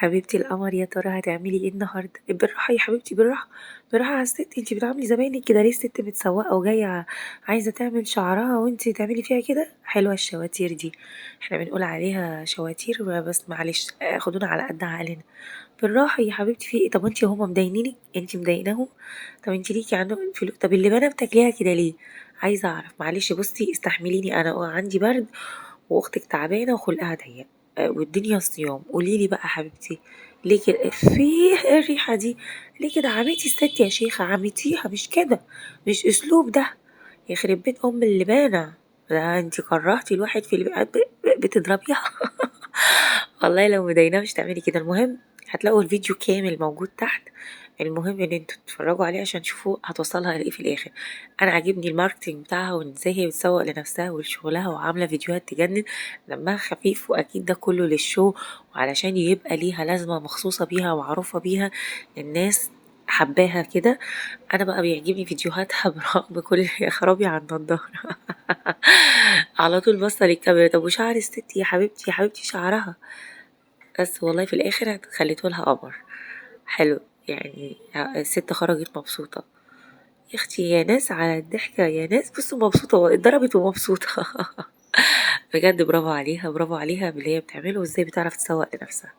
حبيبتي القمر، يا ترى هتعملي ايه النهارده؟ بالراحه يا حبيبتي، بالراحه. بالراحه على الست، انتي بتعاملي زباينك كده ليه؟ الست متسوقه وجايه عايزه تعمل شعرها وانتي تعملي فيها كده؟ حلوه الشواتير دي، احنا بنقول عليها شواتير، بس معلش خدونا على قد عقلنا. بالراحه يا حبيبتي، في ايه؟ طب انتي هما مضايقينك؟ انتي مضايقناهم؟ طب انتي ليكي عندهم فلوس؟ طب اللبانه بتاكليها كده ليه؟ عايزه اعرف. معلش بصي استحمليني، انا عندي برد واختك تعبانه وخلقها ضيق، والدنيا صيام. قوليلي بقى حبيبتي، ليه كده؟ ايه الريحه دي؟ ليه كده عميتي الست يا شيخه؟ عميتيها مش كده، مش اسلوب ده. يخرب بيت ام اللبانه، ده انتي كرهتي الواحد في بتضربيها. والله لو مدينة مش تعملي كده. المهم هتلاقوا الفيديو كامل موجود تحت، المهم ان انتوا تتفرجوا عليه عشان تشوفوا هتوصلها لايه في الاخر. انا عاجبني الماركتينج بتاعها وان ازاي هي بتسوق لنفسها ولشغلها وعامله فيديوهات تجنن، دمها خفيف، واكيد ده كله للشو وعلشان يبقى ليها لازمه مخصوصه بيها ومعروفه بيها، الناس حباها كده. انا بقى بيعجبني فيديوهاتها برغم كل يا خرابي على النضاره. على طول بصة للكاميرا. طب وشعر الست يا حبيبتي، يا حبيبتي شعرها، بس والله في الاخر خليته لها قمر حلو يعني. الست خرجت مبسوطة. يا اختي يا ناس على الضحكة، يا ناس بصوا مبسوطة، اتضربت ومبسوطة. بجد برافو عليها، برافو عليها باللي هي بتعمله وازاي بتعرف تسوق لنفسها.